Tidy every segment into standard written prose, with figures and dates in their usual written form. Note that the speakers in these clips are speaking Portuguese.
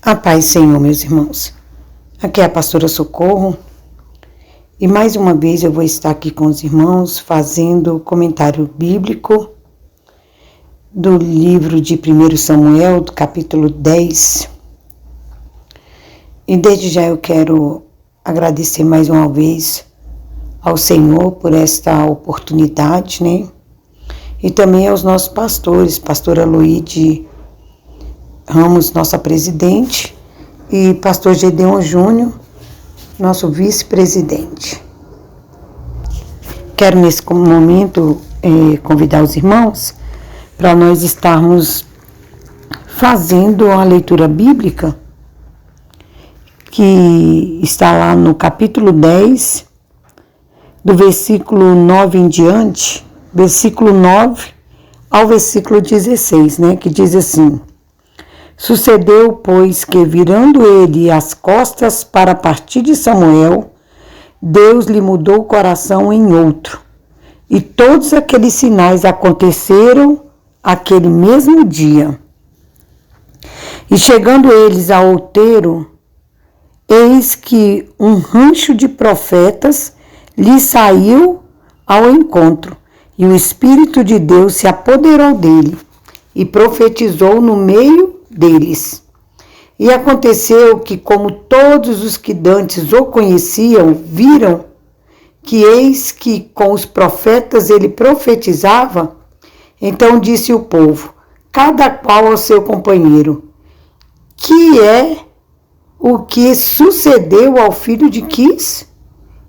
A paz, Senhor, meus irmãos. Aqui é a pastora Socorro e mais uma vez eu vou estar aqui com os irmãos fazendo comentário bíblico do livro de 1 Samuel, do capítulo 10. E desde já eu quero agradecer mais uma vez ao Senhor por esta oportunidade, né? E também aos nossos pastores, pastora Luíde Ramos, nossa presidente, e pastor Gedeon Júnior, nosso vice-presidente. Quero nesse momento convidar os irmãos para nós estarmos fazendo a leitura bíblica que está lá no capítulo 10, do versículo 9 em diante, versículo 9 ao versículo 16, né, que diz assim: Sucedeu, pois, que virando ele as costas para partir de Samuel, Deus lhe mudou o coração em outro. E todos aqueles sinais aconteceram aquele mesmo dia. E chegando eles ao outeiro, eis que um rancho de profetas lhe saiu ao encontro, e o Espírito de Deus se apoderou dele, e profetizou no meio deles. E aconteceu que, como todos os que dantes o conheciam, viram que eis que com os profetas ele profetizava, então disse o povo, cada qual ao seu companheiro, que é o que sucedeu ao filho de Quis?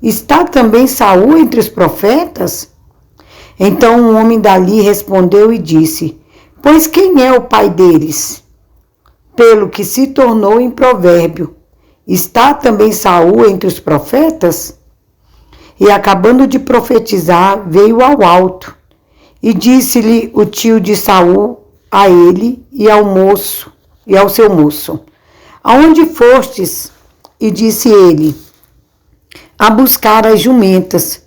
Está também Saul entre os profetas? Então um homem dali respondeu e disse, pois quem é o pai deles? Pelo que se tornou em provérbio, está também Saul entre os profetas? E acabando de profetizar, veio ao alto, e disse-lhe o tio de Saul a ele e ao seu moço, aonde fostes? E disse ele, a buscar as jumentas,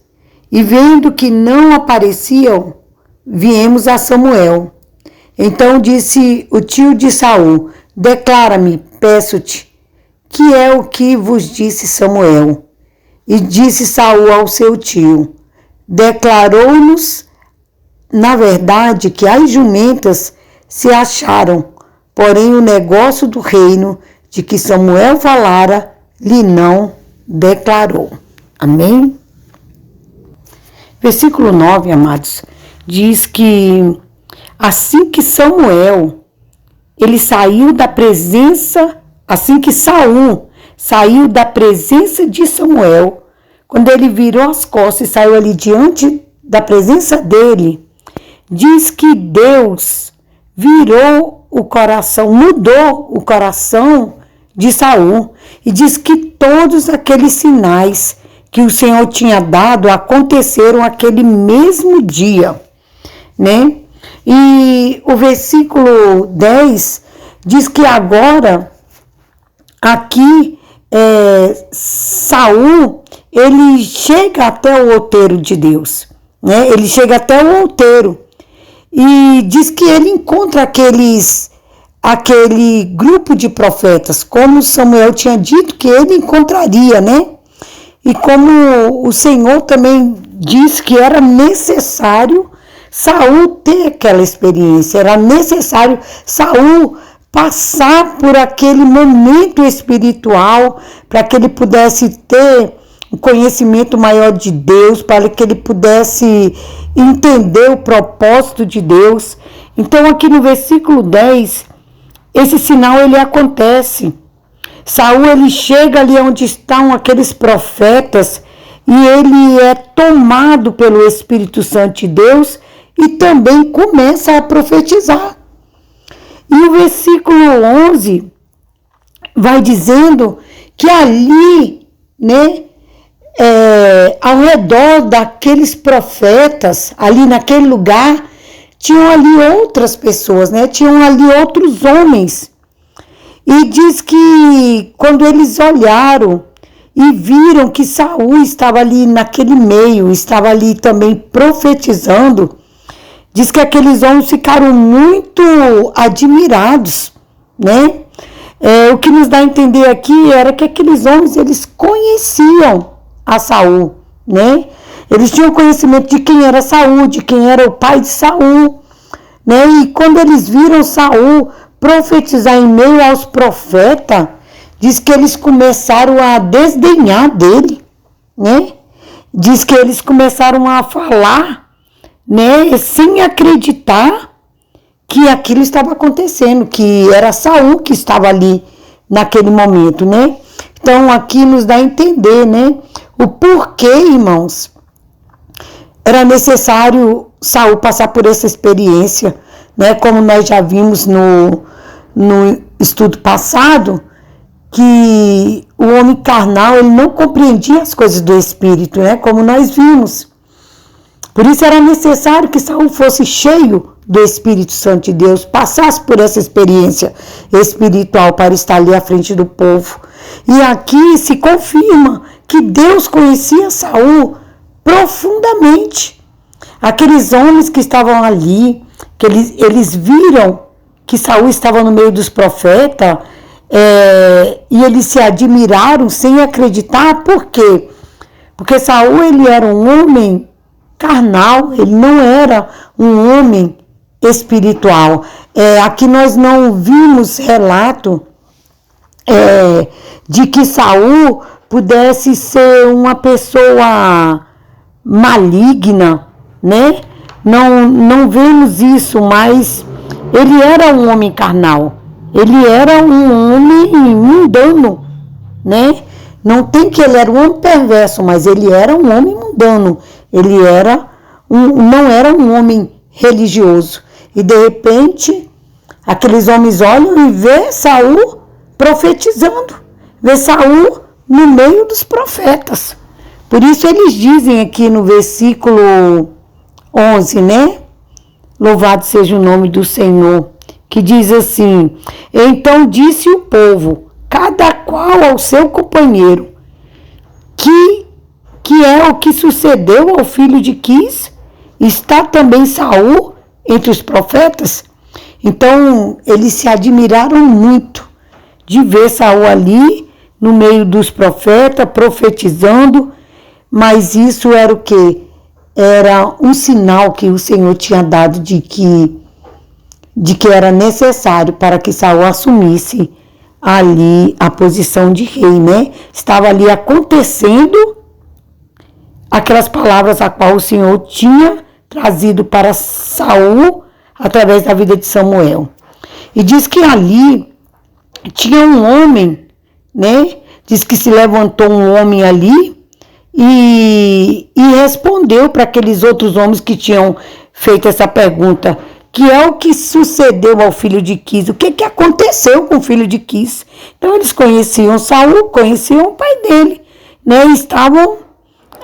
e vendo que não apareciam, viemos a Samuel. Então disse o tio de Saul, declara-me, peço-te, que é o que vos disse Samuel? E disse Saul ao seu tio, declarou-nos, na verdade, que as jumentas se acharam, porém o negócio do reino de que Samuel falara, lhe não declarou. Amém? Versículo 9, amados, diz que assim que Samuel, ele saiu da presença, assim que Saul saiu da presença de Samuel, quando ele virou as costas e saiu ali diante da presença dele, diz que Deus virou o coração, mudou o coração de Saul, e diz que todos aqueles sinais que o Senhor tinha dado aconteceram aquele mesmo dia, né? E o versículo 10 diz que agora, aqui, Saul, ele chega até o outeiro de Deus, né? Ele chega até o outeiro e diz que ele encontra aquele grupo de profetas, como Samuel tinha dito que ele encontraria, né? E como o Senhor também disse que era necessário Saul ter aquela experiência, era necessário Saul passar por aquele momento espiritual para que ele pudesse ter um conhecimento maior de Deus, para que ele pudesse entender o propósito de Deus. Então aqui no versículo 10, esse sinal ele acontece. Saul ele chega ali onde estão aqueles profetas e ele é tomado pelo Espírito Santo de Deus e também começa a profetizar. E o versículo 11 vai dizendo que ali, né, ao redor daqueles profetas, ali naquele lugar, tinham ali outras pessoas, né, tinham ali outros homens. E diz que quando eles olharam e viram que Saul estava ali naquele meio, estava ali também profetizando, diz que aqueles homens ficaram muito admirados, né? O que nos dá a entender aqui era que aqueles homens, eles conheciam a Saul, né? Eles tinham conhecimento de quem era Saul, de quem era o pai de Saul, né? E quando eles viram Saul profetizar em meio aos profetas, diz que eles começaram a desdenhar dele, né? Diz que eles começaram a falar, né, sem acreditar que aquilo estava acontecendo, que era Saul que estava ali naquele momento, né? Então aqui nos dá a entender, né, o porquê, irmãos, era necessário Saul passar por essa experiência, né? Como nós já vimos no estudo passado, que o homem carnal, ele não compreendia as coisas do Espírito, né? Como nós vimos. Por isso era necessário que Saul fosse cheio do Espírito Santo de Deus, passasse por essa experiência espiritual para estar ali à frente do povo. E aqui se confirma que Deus conhecia Saul profundamente. Aqueles homens que estavam ali, que eles viram que Saul estava no meio dos profetas, e eles se admiraram sem acreditar. Por quê? Porque Saul, ele era um homem carnal, ele não era um homem espiritual. Aqui nós não vimos relato de que Saul pudesse ser uma pessoa maligna, né? Não vemos isso, mas ele era um homem carnal, ele era um homem mundano, né? Não tem que ele era um homem perverso, mas ele era um homem mundano, ele não era um homem religioso. E de repente, aqueles homens olham e vê Saul profetizando, vê Saul no meio dos profetas. Por isso eles dizem aqui no versículo 11, né? Louvado seja o nome do Senhor, que diz assim: então disse o povo, cada qual ao seu companheiro, que é o que sucedeu ao filho de Quis? Está também Saul entre os profetas? Então eles se admiraram muito de ver Saul ali no meio dos profetas profetizando, mas isso era o quê? Era um sinal que o Senhor tinha dado de que era necessário para que Saul assumisse ali a posição de rei, né? Estava ali acontecendo aquelas palavras a qual o Senhor tinha trazido para Saul através da vida de Samuel. E diz que ali tinha um homem, né? Diz que se levantou um homem ali e respondeu para aqueles outros homens que tinham feito essa pergunta, que é o que sucedeu ao filho de Quis, o que aconteceu com o filho de Quis. Então eles conheciam Saul, conheciam o pai dele, né? E estavam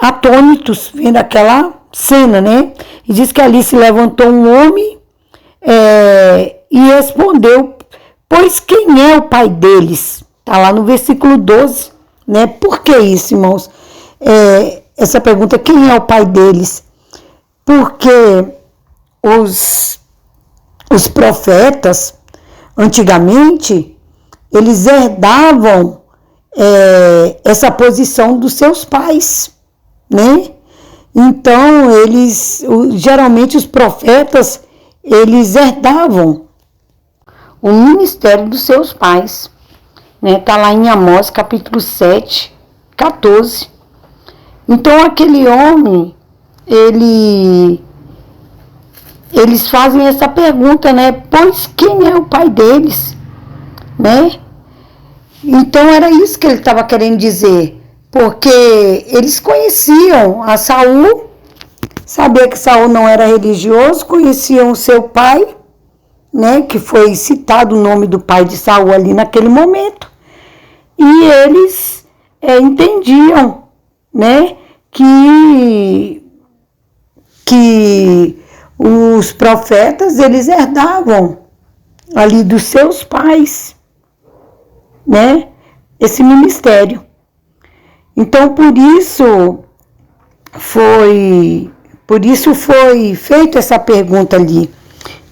atônitos vendo aquela cena, né? E diz que ali se levantou um homem e respondeu, pois quem é o pai deles? Está lá no versículo 12, né? Por que isso, irmãos? Essa pergunta, quem é o pai deles? Porque os profetas, antigamente, eles herdavam essa posição dos seus pais, né? Então, geralmente os profetas, eles herdavam o ministério dos seus pais, né? Tá lá em Amós, capítulo 7, 14. Então, aquele homem, eles fazem essa pergunta, né? Pois quem é o pai deles, né? Então, era isso que ele estava querendo dizer, porque eles conheciam a Saul, sabia que Saul não era religioso, conheciam o seu pai, né? Que foi citado o nome do pai de Saul ali naquele momento, e eles entendiam, né? Que os profetas, eles herdavam ali dos seus pais, né? Esse ministério. Então, por isso foi feita essa pergunta ali,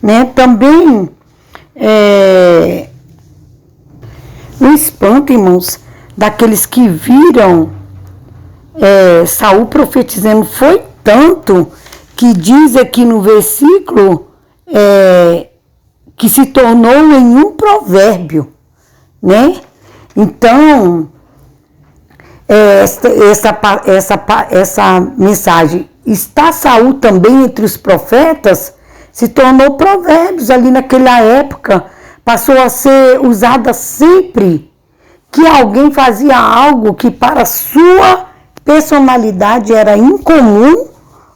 né? Também O espanto, irmãos, daqueles que viram Saul profetizando foi tanto que diz aqui no versículo que se tornou em um provérbio, né? Então, essa mensagem, está Saul também entre os profetas, se tornou provérbios ali naquela época, passou a ser usada sempre que alguém fazia algo que para sua personalidade era incomum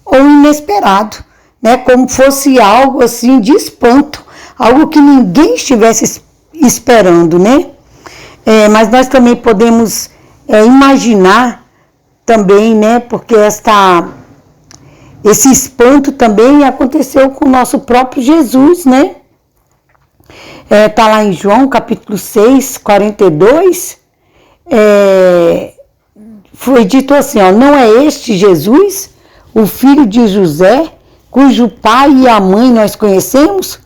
ou inesperado, né? Como fosse algo assim de espanto, algo que ninguém estivesse esperando, né? Mas nós também podemos imaginar também, né? Porque esse espanto também aconteceu com o nosso próprio Jesus, né? Tá lá em João capítulo 6, 42, foi dito assim, ó, não é este Jesus, o filho de José, cujo pai e a mãe nós conhecemos?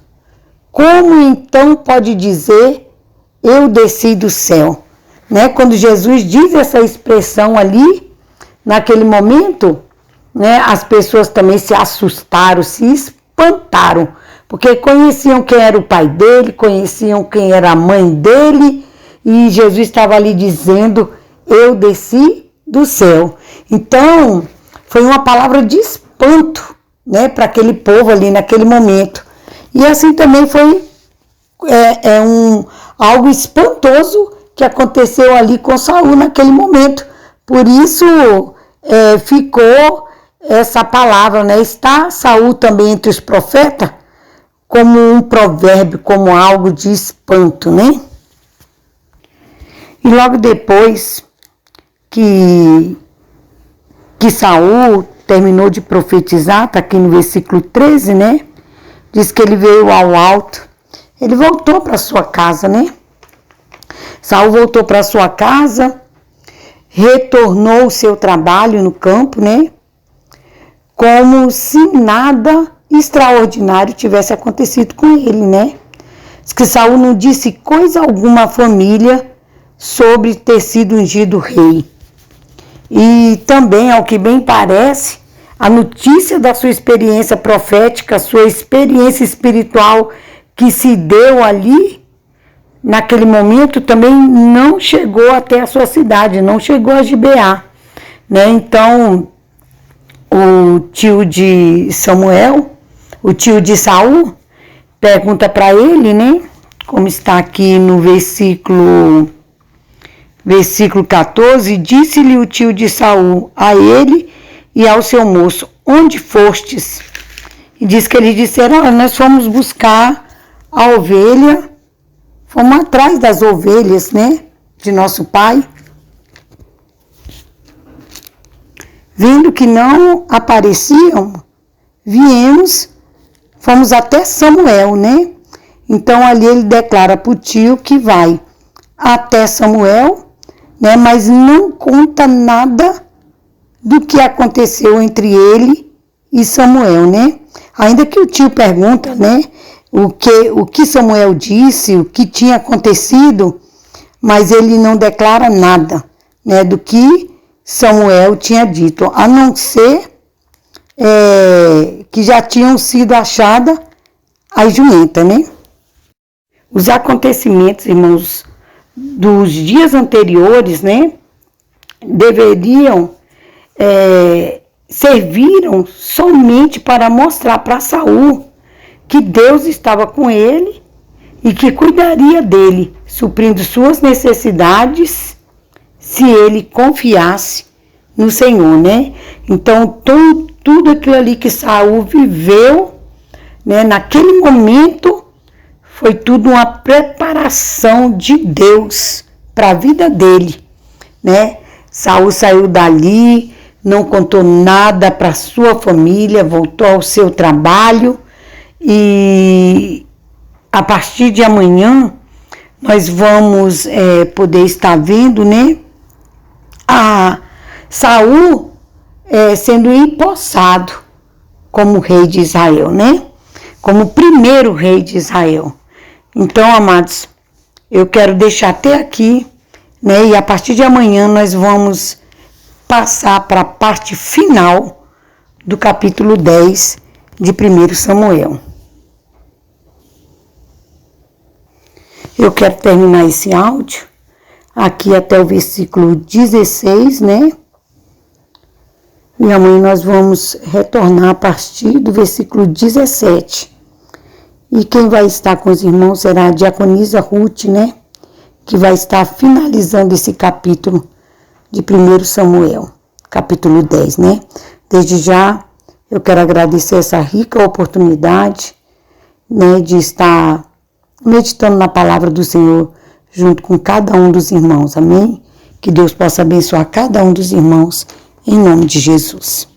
Como então pode dizer, eu desci do céu? Né? Quando Jesus diz essa expressão ali, naquele momento, né, as pessoas também se assustaram, se espantaram, porque conheciam quem era o pai dele, conheciam quem era a mãe dele, e Jesus estava ali dizendo, eu desci do céu. Então, foi uma palavra de espanto, né, para aquele povo ali naquele momento. E assim também foi algo espantoso que aconteceu ali com Saul naquele momento. Por isso ficou essa palavra, né? Está Saul também entre os profetas? Como um provérbio, como algo de espanto, né? E logo depois que Saul terminou de profetizar, está aqui no versículo 13, né? Diz que ele veio ao alto, ele voltou para sua casa, né? Saul voltou para sua casa, retornou ao seu trabalho no campo, né? Como se nada extraordinário tivesse acontecido com ele, né? Diz que Saul não disse coisa alguma à família sobre ter sido ungido rei. E também, ao que bem parece, a notícia da sua experiência profética, sua experiência espiritual que se deu ali, naquele momento, também não chegou até a sua cidade, não chegou a Gibeá, né? Então, o tio de Samuel, o tio de Saul, pergunta para ele, né? Como está aqui no versículo 14, disse-lhe o tio de Saul a ele e ao seu moço, onde fostes? E diz que eles disseram, nós fomos buscar a ovelha, fomos atrás das ovelhas, né, de nosso pai. Vendo que não apareciam, fomos até Samuel, né? Então ali ele declara para o tio que vai até Samuel, né? Mas não conta nada do que aconteceu entre ele e Samuel, né? Ainda que o tio pergunta, né? O que Samuel disse, o que tinha acontecido, mas ele não declara nada, né? Do que Samuel tinha dito, a não ser que já tinham sido achadas as jumentas, né? Os acontecimentos, irmãos, dos dias anteriores, né, serviram somente para mostrar para Saul que Deus estava com ele e que cuidaria dele, suprindo suas necessidades, se ele confiasse no Senhor, né? Então, tudo aquilo ali que Saul viveu, né, naquele momento, foi tudo uma preparação de Deus para a vida dele, né? Saul saiu dali, não contou nada para sua família, voltou ao seu trabalho e a partir de amanhã nós vamos poder estar vendo, né, a Saul sendo empossado como rei de Israel, né? Como primeiro rei de Israel. Então, amados, eu quero deixar até aqui, né? E a partir de amanhã nós vamos passar para a parte final do capítulo 10 de 1 Samuel. Eu quero terminar esse áudio aqui até o versículo 16, né? E amanhã nós vamos retornar a partir do versículo 17. E quem vai estar com os irmãos será a diaconisa Ruth, né? Que vai estar finalizando esse capítulo de 1 Samuel, capítulo 10, né? Desde já, eu quero agradecer essa rica oportunidade, né? De estar meditando na palavra do Senhor junto com cada um dos irmãos, amém? Que Deus possa abençoar cada um dos irmãos, em nome de Jesus.